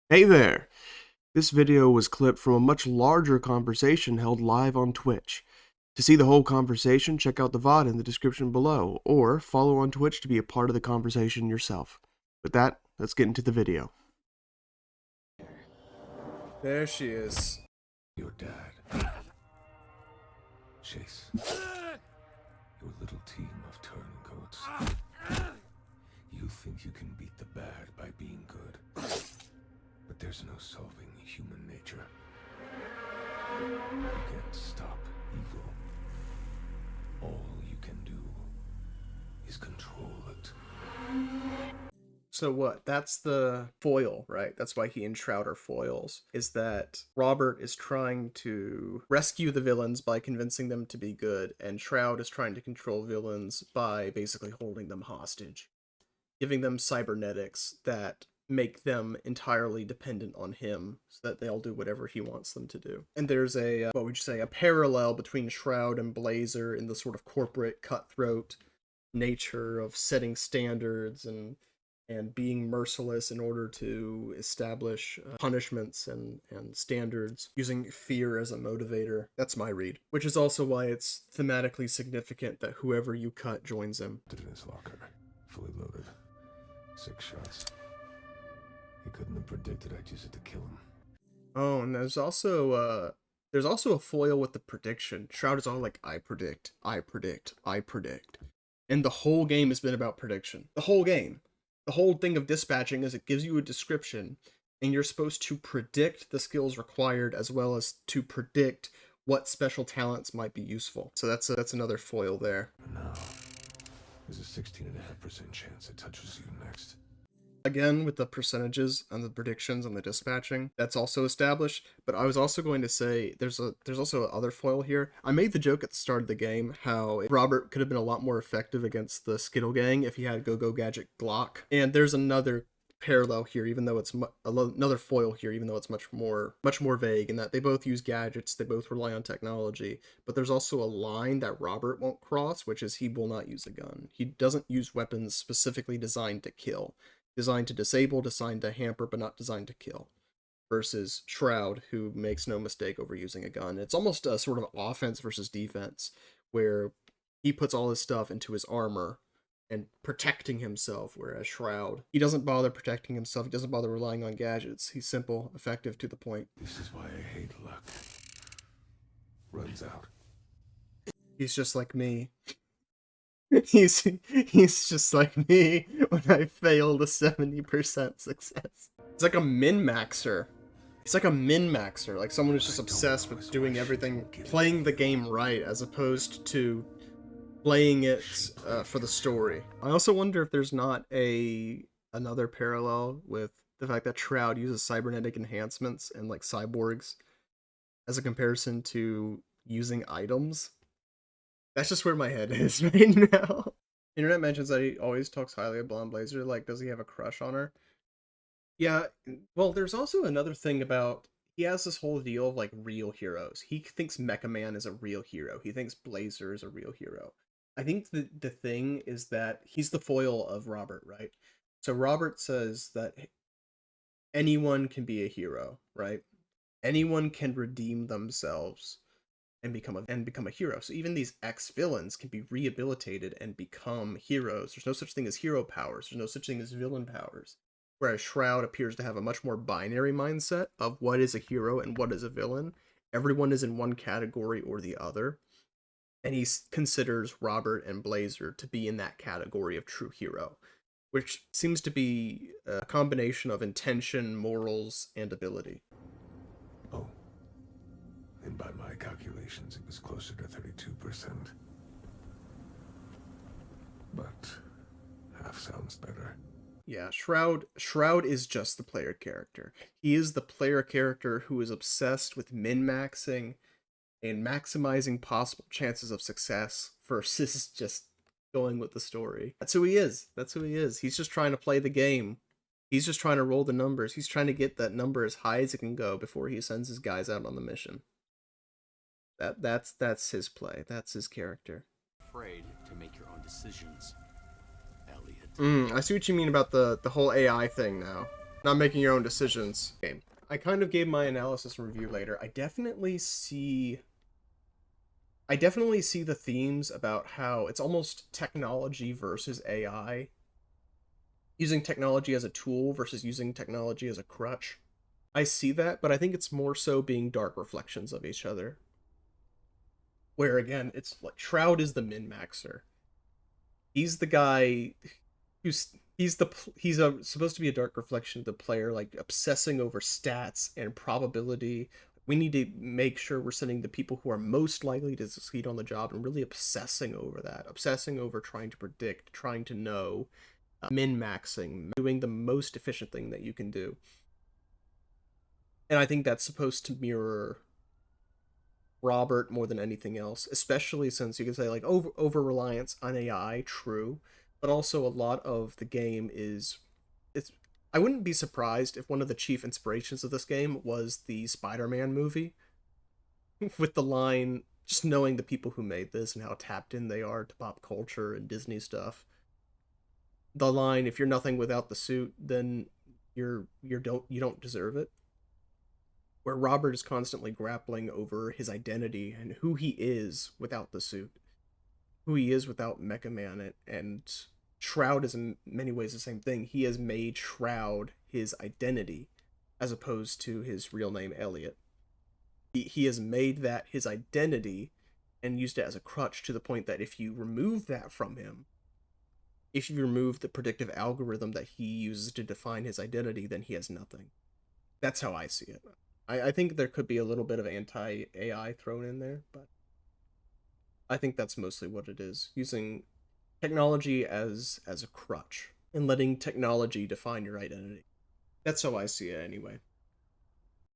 Hey there! This video was clipped from a much larger conversation held live on Twitch. To see the whole conversation, check out the VOD in the description below, or follow on Twitch to be a part of the conversation yourself. With that, let's get into the video. There she is. Your dad. Chase. Your little team of turncoats. You think you can beat the bad by being good. But there's no solving human nature. You can't stop evil. All you can do is control it. So what? That's the foil, right? That's why he and Shroud are foils. Is that Robert is trying to rescue the villains by convincing them to be good, and Shroud is trying to control villains by basically holding them hostage, giving them cybernetics that make them entirely dependent on him so that they'll do whatever he wants them to do. And there's a, what would you say, a parallel between Shroud and Blazer in the sort of corporate cutthroat nature of setting standards and being merciless in order to establish punishments and standards, using fear as a motivator. That's my read. Which is also why it's thematically significant that whoever you cut joins him. In his locker, fully loaded. 6 shots. He couldn't have predicted I'd use it to kill him. Oh, and there's also a foil with the prediction. Shroud is all like, I predict, I predict, I predict. And the whole game has been about prediction. The whole game. The whole thing of dispatching is it gives you a description, and you're supposed to predict the skills required as well as to predict what special talents might be useful. So that's another foil there. Now, there's a 16.5% chance it touches you next. Again, with the percentages and the predictions and the dispatching, that's also established. But I was also going to say there's also other foil here. I made the joke at the start of the game how Robert could have been a lot more effective against the Skittle Gang if he had Go-Go Gadget Glock. And there's another parallel here, even though it's another foil here, even though it's much more vague in that they both use gadgets, they both rely on technology. But there's also a line that Robert won't cross, which is he will not use a gun. He doesn't use weapons specifically designed to kill. Designed to disable, designed to hamper, but not designed to kill. Versus Shroud, who makes no mistake over using a gun. It's almost a sort of offense versus defense, where he puts all his stuff into his armor and protecting himself, whereas Shroud, he doesn't bother protecting himself, he doesn't bother relying on gadgets. He's simple, effective, to the point. This is why I hate luck. Runs out. He's just like me. He's just like me when I failed a 70% success. It's like a min-maxer. He's like a min-maxer, like someone who's just obsessed with doing everything, playing the game right, as opposed to playing it for the story. I also wonder if there's not another parallel with the fact that Shroud uses cybernetic enhancements and like cyborgs as a comparison to using items. That's just where my head is right now. Internet mentions that he always talks highly of Blonde Blazer. Like, does he have a crush on her? Yeah, well, there's also another thing about, he has this whole deal of, like, real heroes. He thinks Mecha Man is a real hero. He thinks Blazer is a real hero. I think the thing is that he's the foil of Robert, right? So Robert says that anyone can be a hero, right? Anyone can redeem themselves and become a hero. So even these ex-villains can be rehabilitated and become heroes. There's no such thing as hero powers. There's no such thing as villain powers. Whereas Shroud appears to have a much more binary mindset of what is a hero and what is a villain. Everyone is in one category or the other. And he considers Robert and Blazer to be in that category of true hero, which seems to be a combination of intention, morals, and ability. Oh. And by my calculations, it was closer to 32%. But half sounds better. Yeah, Shroud is just the player character. He is the player character who is obsessed with min-maxing and maximizing possible chances of success versus just going with the story. That's who he is. That's who he is. He's just trying to play the game. He's just trying to roll the numbers. He's trying to get that number as high as it can go before he sends his guys out on the mission. That's his play. That's his character. Afraid to make your own decisions, Elliot. I see what you mean about the whole AI thing now. not making your own decisions game. I kind of gave my analysis and review later. I definitely see the themes about how it's almost technology versus AI. Using technology as a tool versus using technology as a crutch. I see that, but I think it's more so being dark reflections of each other. Where again, it's like Shroud is the min-maxer. He's the guy he's supposed to be a dark reflection of the player, like obsessing over stats and probability. We need to make sure we're sending the people who are most likely to succeed on the job, and really obsessing over that, obsessing over trying to predict, trying to know, min-maxing, doing the most efficient thing that you can do. And I think that's supposed to mirror Robert more than anything else, especially since you can say like over reliance on AI, true, but also a lot of the game is it's I wouldn't be surprised if one of the chief inspirations of this game was the Spider-Man movie with the line, just knowing the people who made this and how tapped in they are to pop culture and Disney stuff. The line, if you're nothing without the suit, then you don't deserve it, where Robert is constantly grappling over his identity and who he is without the suit, who he is without Mecha Man, and Shroud is in many ways the same thing. He has made Shroud his identity as opposed to his real name, Elliot. He has made that his identity and used it as a crutch, to the point that if you remove that from him, if you remove the predictive algorithm that he uses to define his identity, then he has nothing. That's how I see it. I think there could be a little bit of anti-AI thrown in there, but I think that's mostly what it is. Using technology as a crutch and letting technology define your identity. That's how I see it anyway.